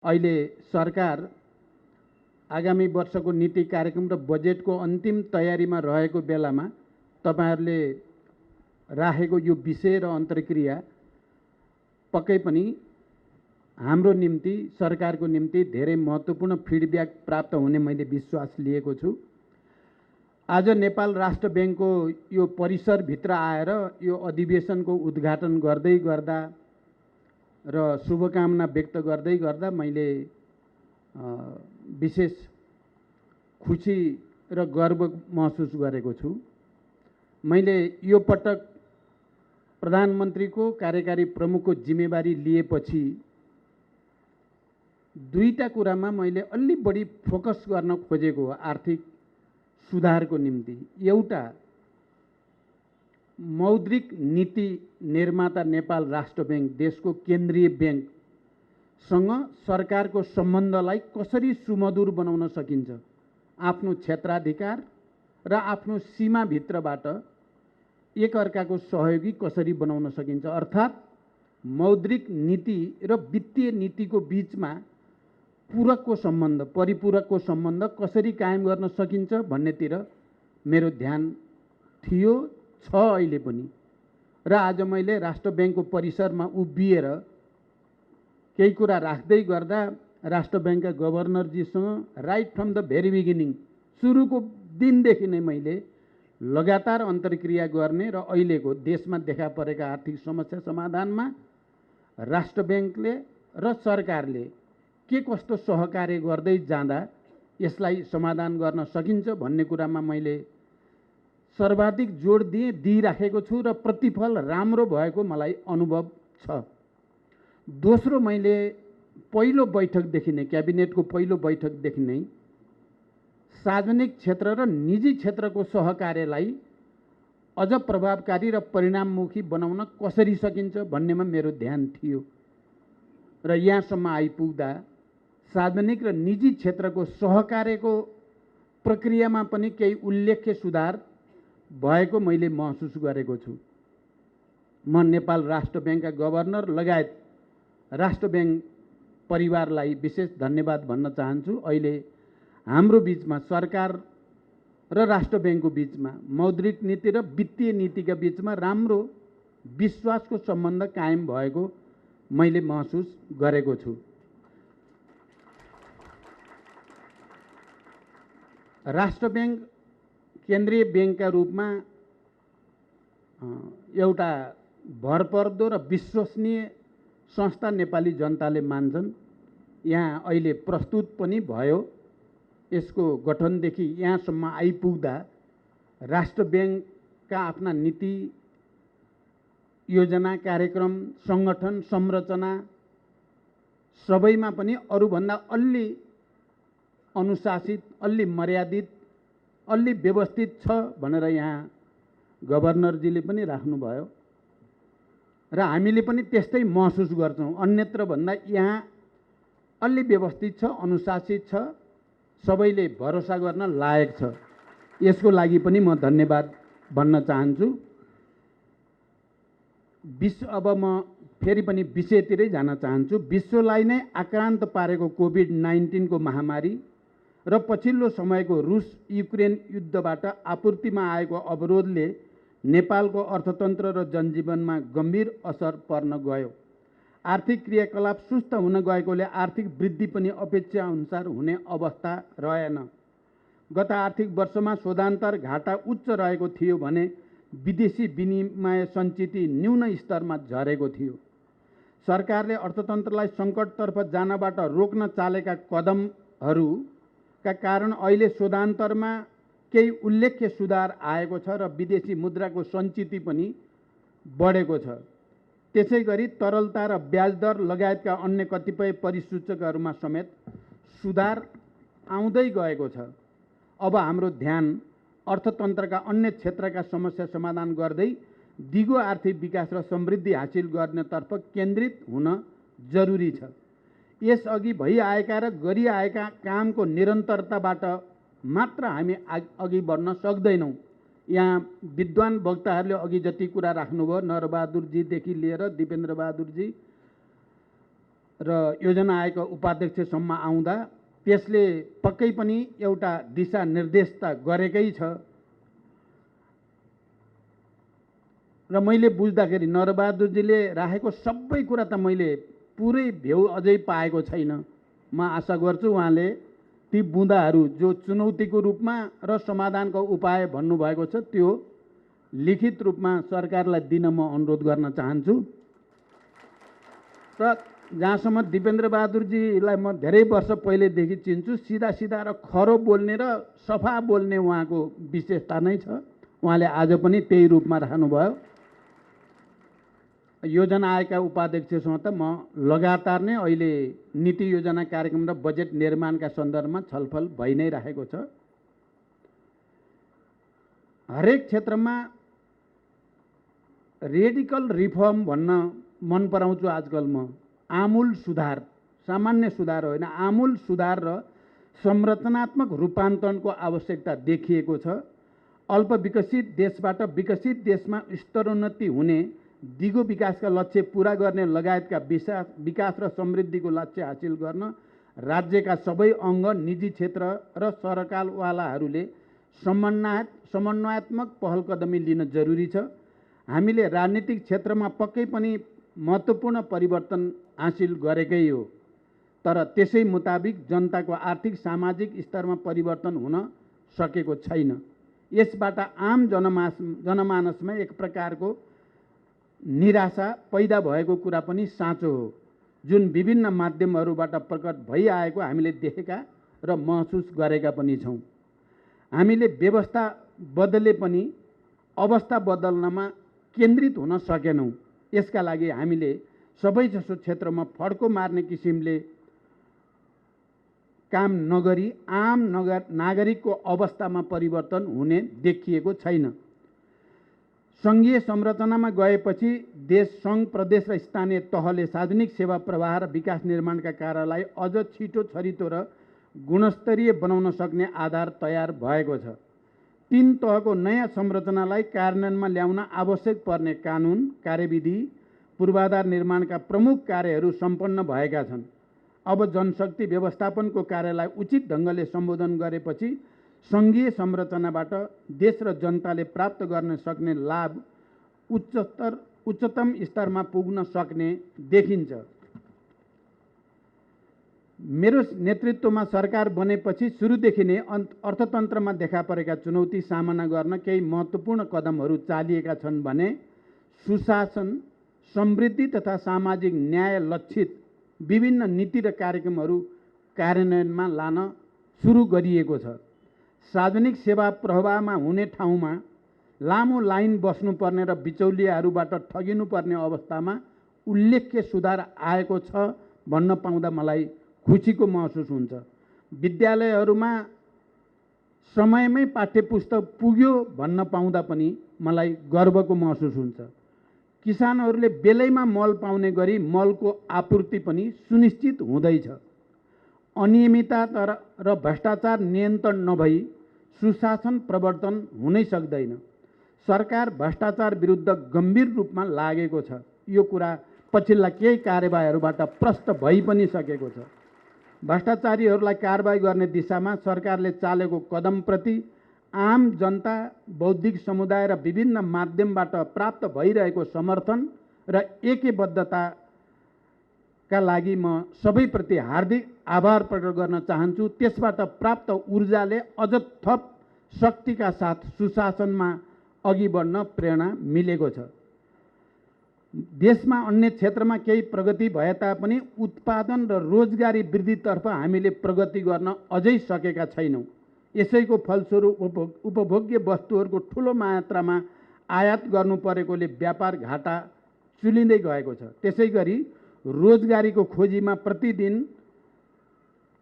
अहिले सरकार आगामी वर्षको नीति कार्यक्रम र बजेटको अन्तिम तयारीमा रहेको बेलामा तपाईहरुले राखेको यो विषय र अन्तर्क्रिया पक्कै पनि हाम्रो निम्ति सरकारको निम्ति धेरै महत्त्वपूर्ण फिडब्याक प्राप्त हुने मैले विश्वास लिएको छु। आज नेपाल राष्ट्र बैंकको यो परिसर भित्र आएर यो अधिवेशनको उद्घाटन गर्दै गर्दा र शुभकामना व्यक्त गर्दै गर्दा मैले विशेष खुशी र गर्व महसुस गरेको छु। मैले यो पटक प्रधानमन्त्रीको कार्यकारी प्रमुखको जिम्मेवारी लिएपछि दुईटा कुरामा मैले अलि बढी फोकस गर्न खोजेको हो आर्थिक सुधारको निम्ति। एउटा मौद्रिक नीति निर्माता नेपाल राष्ट्र बैंक देशको केन्द्रीय बैंकसँग सरकारको सम्बन्धलाई कसरी सुमधुर बनाउन सकिन्छ, आफ्नो क्षेत्राधिकार र आफ्नो सीमाभित्रबाट एकअर्काको सहयोगी कसरी बनाउन सकिन्छ, अर्थात् मौद्रिक नीति र वित्तीय नीतिको बीचमा पूरकको सम्बन्ध परिपूरकको सम्बन्ध कसरी कायम गर्न सकिन्छ भन्नेतिर मेरो ध्यान थियो, छ अहिले पनि। र आज मैले राष्ट्र बैंकको परिसरमा उभिएर केही कुरा राख्दै गर्दा राष्ट्र बैंकका गभर्नरजीसँग right from the very beginning सुरुको दिनदेखि नै मैले लगातार अन्तर्क्रिया गर्ने र अहिलेको देशमा देखा परेका आर्थिक समस्या समाधानमा राष्ट्र बैंकले र सरकारले के कस्तो सहकार्य गर्दै जाँदा यसलाई समाधान गर्न सकिन्छ भन्ने कुरामा मैले सर्वाधिक जोड दिइराखेको छु र प्रतिफल राम्रो भएको मलाई अनुभव छ। दोस्रो, मैले पहिलो बैठकदेखि नै क्याबिनेटको पहिलो बैठकदेखि नै सार्वजनिक क्षेत्र र निजी क्षेत्रको सहकार्यलाई अझ प्रभावकारी र परिणाममुखी बनाउन कसरी सकिन्छ भन्नेमा मेरो ध्यान थियो र यहाँसम्म आइपुग्दा सार्वजनिक र निजी क्षेत्रको सहकार्यको प्रक्रियामा पनि केही उल्लेख्य सुधार भएको मैले महसुस गरेको छु। म नेपाल राष्ट्र बैंकका गभर्नर लगायत राष्ट्र बैंक परिवारलाई विशेष धन्यवाद भन्न चाहन्छु। अहिले हाम्रो बीचमा सरकार र राष्ट्र बैंकको बीचमा मौद्रिक नीति र वित्तीय नीतिका बीचमा राम्रो विश्वासको सम्बन्ध कायम भएको मैले महसुस गरेको छु। राष्ट्र बैंक केन्द्रीय बैंकका रूपमा एउटा भरपर्दो र विश्वसनीय संस्था नेपाली जनताले मान्छन्। यहाँ अहिले प्रस्तुत पनि भयो। यसको गठनदेखि यहाँसम्म आइपुग्दा राष्ट्र बैंकका आफ्ना नीति योजना कार्यक्रम संगठन संरचना सबैमा पनि अरूभन्दा अलि अनुशासित, अलि मर्यादित, अलि व्यवस्थित छ भनेर यहाँ गभर्नरजीले पनि राख्नुभयो र हामीले पनि त्यस्तै महसुस गर्छौँ। अन्यत्र भन्दा यहाँ अलि व्यवस्थित छ, अनुशासित छ, सबैले भरोसा गर्न लायक छ। यसको लागि पनि म धन्यवाद भन्न चाहन्छु। अब म फेरि पनि विषयतिरै जान चाहन्छु। विश्वलाई नै आक्रान्त पारेको कोभिड-19 को महामारी र पछिल्लो समयको रुस युक्रेन युद्धबाट आपूर्तिमा आएको अवरोधले नेपालको अर्थतन्त्र र जनजीवनमा गम्भीर असर पर्न गयो। आर्थिक क्रियाकलाप सुस्त हुन गएकोले आर्थिक वृद्धि पनि अपेक्षा अनुसार हुने अवस्था रहेन। गत आर्थिक वर्षमा शोधान्तर घाटा उच्च रहेको थियो भने विदेशी विनिमय सञ्चिति न्यून स्तरमा झरेको थियो। सरकारले अर्थतन्त्रलाई सङ्कटतर्फ जानबाट रोक्न चालेका कदमहरूका कारण अहिले शोधान्तरमा केही उल्लेख्य सुधार आएको छ र विदेशी मुद्राको सञ्चिति पनि बढेको छ। त्यसैगरी तरलता र ब्याज दर लगायतका अन्य कतिपय परिसूचकहरूमा समेत सुधार आउँदै गएको छ। अब हाम्रो ध्यान अर्थतन्त्रका अन्य क्षेत्रका समस्या समाधान गर्दै दिगो आर्थिक विकास र समृद्धि हासिल गर्नेतर्फ केन्द्रित हुन जरुरी छ। यसअघि भइआएका र गरिआएका कामको निरन्तरताबाट मात्र हामी अघि बढ्न सक्दैनौँ। यहाँ विद्वान वक्ताहरूले अघि जति कुरा राख्नुभयो, नरबहादुरजीदेखि लिएर दिपेन्द्र बहादुरजी र योजना आयोगका उपाध्यक्षसम्म आउँदा त्यसले पक्कै पनि एउटा दिशानिर्देश त गरेकै छ र मैले बुझ्दाखेरि नरबहादुरजीले राखेको सबै कुरा त मैले पुरै भ्यू अझै पाएको छैन। म आशा गर्छु उहाँले ती बुँदाहरू जो चुनौतीको रूपमा र समाधानको उपाय भन्नुभएको छ त्यो लिखित रूपमा सरकारलाई दिन म अनुरोध गर्न चाहन्छु। र जहाँसम्म दिपेन्द्र बहादुरजीलाई म धेरै वर्ष पहिलेदेखि चिन्छु, सिधा सिधा र खरो बोल्ने र सफा बोल्ने उहाँको विशेषता नै छ। उहाँले आज पनि त्यही रूपमा राख्नुभयो। योजना आयोगका उपाध्यक्षसँग त म लगातार नै अहिले नीति योजना कार्यक्रम र बजेट निर्माणका सन्दर्भमा छलफल भइ नै राखेको छ। हरेक क्षेत्रमा रेडिकल रिफर्म भन्न मन पराउँछु आजकल म। आमूल सुधार, सामान्य सुधार होइन, आमूल सुधार र संरचनात्मक रूपान्तरणको आवश्यकता देखिएको छ। अल्प विकसित देशबाट विकसित देशमा स्तरोन्नति हुने, दिगो विकासका लक्ष्य पूरा गर्ने लगायतका विकास र समृद्धिको लक्ष्य हासिल गर्न राज्यका सबै अङ्ग, निजी क्षेत्र र सरकारवालाहरूले समन्वयात्मक पहल कदमी लिन जरुरी छ। हामीले राजनीतिक क्षेत्रमा पक्कै पनि महत्त्वपूर्ण परिवर्तन हासिल गरेकै हो, तर त्यसै मुताबिक जनताको आर्थिक सामाजिक स्तरमा परिवर्तन हुन सकेको छैन। यसबाट आम जनमानसमा एक प्रकारको निराशा पैदा भएको कुरा पनि साँचो हो, जुन विभिन्न माध्यमहरूबाट प्रकट भइआएको हामीले देखेका र महसुस गरेका पनि छौँ। हामीले व्यवस्था बदले पनि अवस्था बदल्नमा केन्द्रित हुन सकेनौँ। यसका लागि हामीले सबैजसो क्षेत्रमा फड्को मार्ने किसिमले काम नगरी आम नागरिकको अवस्थामा परिवर्तन हुने देखिएको छैन। सङ्घीय संरचनामा गएपछि देश, सङ्घ, प्रदेश र स्थानीय तहले सार्वजनिक सेवा प्रवाह र विकास निर्माणका कार्यलाई अझ छिटो, छरितो र गुणस्तरीय बनाउन सक्ने आधार तयार भएको छ। तीन तहको नयाँ संरचनालाई कार्यान्वयनमा ल्याउन आवश्यक पर्ने कानुन, कार्यविधि, पूर्वाधार निर्माणका प्रमुख कार्यहरू सम्पन्न भएका छन्। अब जनशक्ति व्यवस्थापनको कार्यलाई उचित ढङ्गले सम्बोधन गरेपछि सङ्घीय संरचनाबाट देश र जनताले प्राप्त गर्न सक्ने लाभ उच्चतम स्तरमा पुग्न सक्ने देखिन्छ। मेरो नेतृत्वमा सरकार बनेपछि सुरुदेखि नै अर्थतन्त्रमा देखा परेका चुनौती सामना गर्न केही महत्त्वपूर्ण कदमहरू चालिएका छन् भने सुशासन, समृद्धि तथा सामाजिक न्याय लक्षित विभिन्न नीति र कार्यक्रमहरू कार्यान्वयनमा लान सुरु गरिएको छ। सार्वजनिक सेवा प्रवाहमा हुने ठाउँमा लामो लाइन बस्नुपर्ने र बिचौलियाहरूबाट ठगिनुपर्ने अवस्थामा उल्लेख्य सुधार आएको छ भन्न पाउँदा मलाई खुसीको महसुस हुन्छ। विद्यालयहरूमा समयमै पाठ्यपुस्तक पुग्यो भन्न पाउँदा पनि मलाई गर्वको महसुस हुन्छ। किसानहरूले बेलैमा मल पाउने गरी मलको आपूर्ति पनि सुनिश्चित हुँदैछ। अनियमितता र भ्रष्टाचार नियन्त्रण नभई सुशासन प्रवर्तन हुनै सक्दैन। सरकार भ्रष्टाचार विरुद्ध गम्भीर रूपमा लागेको छ। यो कुरा पछिल्ला केही कार्यवाहीहरूबाट प्रष्ट भइ पनि सकेको छ। भ्रष्टाचारीहरूलाई कारबाही गर्ने दिशामा सरकारले चालेको कदमप्रति आम जनता, बौद्धिक समुदाय र विभिन्न माध्यमबाट प्राप्त भइरहेको समर्थन र एकबद्धताका लागि म सबैप्रति हार्दिक आभार प्रकट गर्न चाहन्छु। त्यसबाट प्राप्त ऊर्जाले अझ थप शक्तिका साथ सुशासनमा अघि बढ्न प्रेरणा मिलेको छ। देशमा अन्य क्षेत्रमा केही प्रगति भए तापनि उत्पादन र रोजगारी वृद्धितर्फ हामीले प्रगति गर्न अझै सकेका छैनौँ। यसैको फलस्वरूप उपभोग्य वस्तुहरूको ठुलो मात्रामा आयात गर्नु परेकोले व्यापार घाटा चुलिँदै गएको छ। त्यसै गरी रोजगारीको खोजीमा प्रतिदिन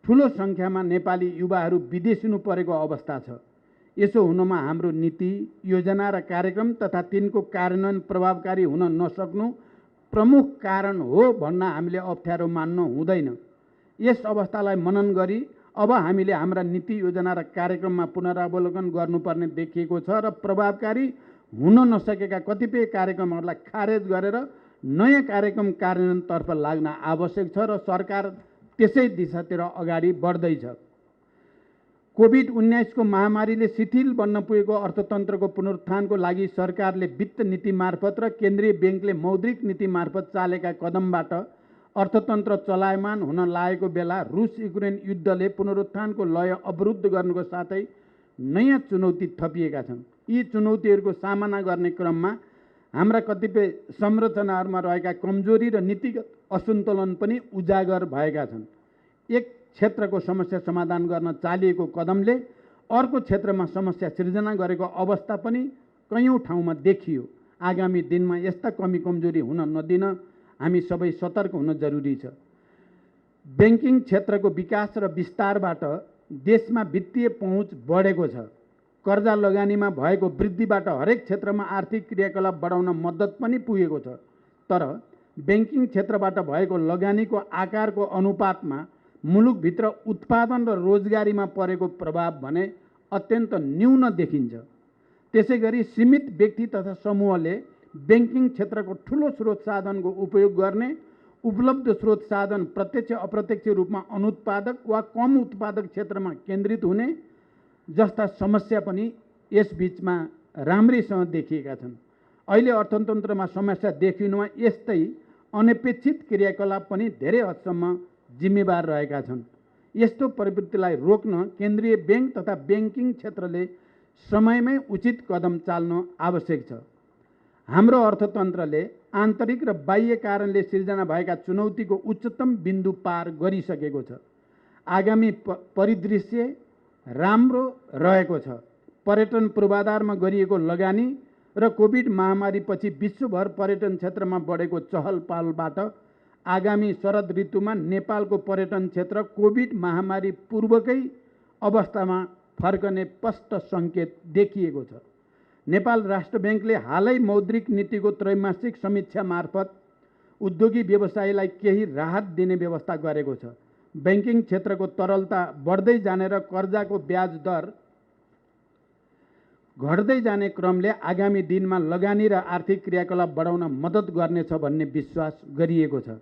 ठुलो सङ्ख्यामा नेपाली युवाहरू विदेशिनु परेको अवस्था छ। यसो हुनमा हाम्रो नीति, योजना र कार्यक्रम तथा तिनको कार्यान्वयन प्रभावकारी हुन नसक्नु प्रमुख कारण हो भन्न हामीले अप्ठ्यारो मान्नु हुँदैन। यस अवस्थालाई मनन गरी अब हामीले हाम्रा नीति, योजना र कार्यक्रममा पुनरावलोकन गर्नुपर्ने देखिएको छ र प्रभावकारी हुन नसकेका कतिपय कार्यक्रमहरूलाई खारेज गरेर नयाँ कार्यक्रम कार्यान्वयनतर्फ लाग्न आवश्यक छ र सरकार त्यसै दिशातिर अगाडि बढ्दैछ। कोभिड-19 को महामारीले शिथिल बन्न पुगेको अर्थतन्त्रको पुनरुत्थानको लागि सरकारले वित्त नीति मार्फत र केन्द्रीय ब्याङ्कले मौद्रिक नीति मार्फत चालेका कदमबाट अर्थतन्त्र चलायमान हुन लागेको बेला रुस युक्रेन युद्धले पुनरुत्थानको लय अवरुद्ध गर्नुको साथै नयाँ चुनौती थपिएका छन्। यी चुनौतीहरूको सामना गर्ने क्रममा हाम्रा कतिपय संरचनाहरूमा रहेका कमजोरी र नीतिगत असन्तुलन पनि उजागर भएका छन्। एक क्षेत्रको समस्या समाधान गर्न चालिएको कदमले अर्को क्षेत्रमा समस्या सिर्जना गरेको अवस्था पनि कयौं ठाउँमा देखियो। आगामी दिनमा यस्ता कमी कमजोरी हुन नदिन हामी सबै सतर्क हुन जरुरी छ। ब्याङ्किङ क्षेत्रको विकास र विस्तारबाट देशमा वित्तीय पहुँच बढेको छ। कर्जा लगानीमा भएको वृद्धिबाट हरेक क्षेत्रमा आर्थिक क्रियाकलाप बढाउन मद्दत पनि पुगेको छ। तर ब्याङ्किङ क्षेत्रबाट भएको लगानीको आकारको अनुपातमा मुलुकभित्र उत्पादन र रोजगारीमा परेको प्रभाव भने अत्यन्त न्यून देखिन्छ। त्यसैगरी सीमित व्यक्ति तथा समूहले ब्याङ्किङ क्षेत्रको ठूलो स्रोत साधनको उपयोग गर्ने, उपलब्ध स्रोत साधन प्रत्यक्ष अप्रत्यक्ष रूपमा अनुत्पादक वा कम उत्पादक क्षेत्रमा केन्द्रित हुने जस्ता समस्या पनि यस बीचमा राम्रैसँग देखिएका छन्। अहिले अर्थतन्त्रमा समस्या देखिनुमा यस्तै अनपेक्षित क्रियाकलाप पनि धेरै हदसम्म जिम्मेवार रहेका छन्। यस्तो प्रवृत्तिलाई रोक्न केन्द्रीय ब्याङ्क तथा ब्याङ्किङ क्षेत्रले समयमै उचित कदम चाल्न आवश्यक छ। हाम्रो अर्थतन्त्रले आन्तरिक र बाह्य कारणले सिर्जना भएका चुनौतीको उच्चतम बिन्दु पार गरिसकेको छ। आगामी परिदृश्य राम्रो रहेको छ। पर्यटन पूर्वाधारमा गरिएको लगानी र कोभिड महामारीपछि विश्वभर पर्यटन क्षेत्रमा बढेको चहल पहलबाट आगामी शरद ऋतुमा नेपालको पर्यटन क्षेत्र कोभिड महामारी पूर्वकै अवस्थामा फर्कने स्पष्ट सङ्केत देखिएको छ। नेपाल राष्ट्र ब्याङ्कले हालै मौद्रिक नीतिको त्रैमासिक समीक्षा मार्फत उद्योगी व्यवसायीलाई केही राहत दिने व्यवस्था गरेको छ। ब्याङ्किङ क्षेत्रको तरलता बढ्दै जाने र कर्जाको ब्याज दर घट्दै जाने क्रमले आगामी दिनमा लगानी र आर्थिक क्रियाकलाप बढाउन मद्दत गर्नेछ भन्ने विश्वास गरिएको छ।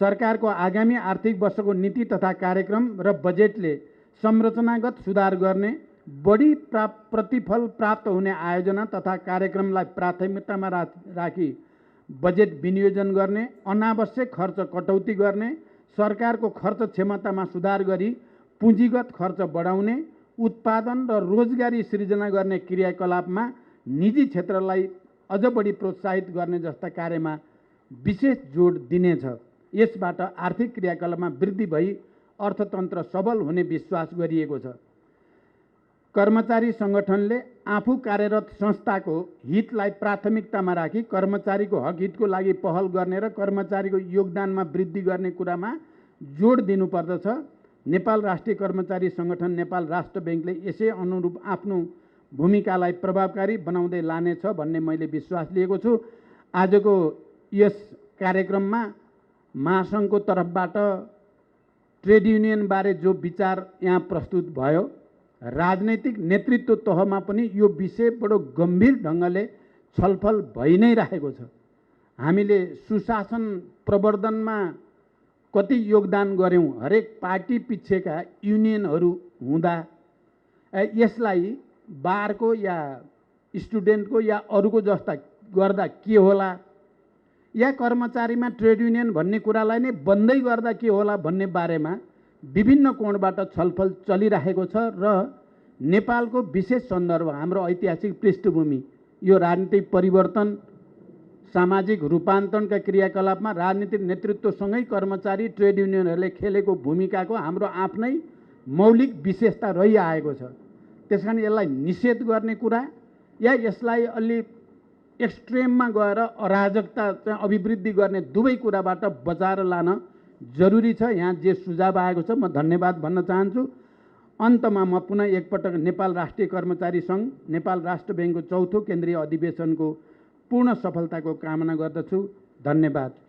सरकारको आगामी आर्थिक वर्षको नीति तथा कार्यक्रम र बजेटले संरचनागत सुधार गर्ने, बढी प्रतिफल प्राप्त हुने आयोजना तथा कार्यक्रमलाई प्राथमिकतामा राखी बजेट विनियोजन गर्ने, अनावश्यक खर्च कटौती गर्ने, सरकारको खर्च क्षमतामा सुधार गरी पुँजीगत खर्च बढाउने, उत्पादन र रोजगारी सृजना गर्ने क्रियाकलापमा निजी क्षेत्रलाई अझ बढी प्रोत्साहित गर्ने जस्ता कार्यमा विशेष जोड दिनेछ। यसबाट आर्थिक क्रियाकलापमा वृद्धि भई अर्थतन्त्र सबल हुने विश्वास गरिएको छ। कर्मचारी संगठनले आफू कार्यरत संस्थाको हितलाई प्राथमिकतामा राखी कर्मचारीको हक हितको लागि पहल गर्ने र कर्मचारीको योगदानमा वृद्धि गर्ने कुरामा जोड दिनुपर्दछ। नेपाल राष्ट्रिय कर्मचारी संगठन नेपाल राष्ट्र ब्याङ्कले यसै अनुरूप आफ्नो भूमिकालाई प्रभावकारी बनाउँदै लानेछ भन्ने मैले विश्वास लिएको छु। आजको यस कार्यक्रममा महासङ्घको तर्फबाट ट्रेड युनियन बारे जो विचार यहाँ प्रस्तुत भयो, राजनैतिक नेतृत्व तहमा पनि यो विषय बडो गम्भीर ढङ्गले छलफल भइ नै रहेको छ। हामीले सुशासन प्रवर्धनमा कति योगदान गर्यौं, हरेक पार्टी पिछेका युनियनहरू हुँदा यसलाई बारको या स्टुडेन्टको या अरूको जस्ता गर्दा के होला, या कर्मचारीमा ट्रेड युनियन भन्ने कुरालाई नै बन्दै गर्दा के होला भन्ने बारेमा विभिन्न कोणबाट छलफल चलिरहेको छ र नेपालको विशेष सन्दर्भ हाम्रो ऐतिहासिक पृष्ठभूमि, यो राजनीतिक परिवर्तन, सामाजिक रूपान्तरणका क्रियाकलापमा राजनीतिक नेतृत्वसँगै कर्मचारी ट्रेड युनियनहरूले खेलेको भूमिकाको हाम्रो आफ्नै मौलिक विशेषता रहिआएको छ। त्यसकारण यसलाई निषेध गर्ने कुरा या यसलाई अलि एक्सट्रिममा गएर अराजकता चाहिँ अभिवृद्धि गर्ने दुवै कुराबाट बचाएर लान जरुरी छ। यहाँ जे सुझाव आएको छ म धन्यवाद भन्न चाहन्छु। अन्तमा म पुनः एकपटक नेपाल राष्ट्रिय कर्मचारी सङ्घ, नेपाल राष्ट्र ब्याङ्कको चौथो केन्द्रीय अधिवेशनको पूर्ण सफलताको कामना गर्दछु। धन्यवाद।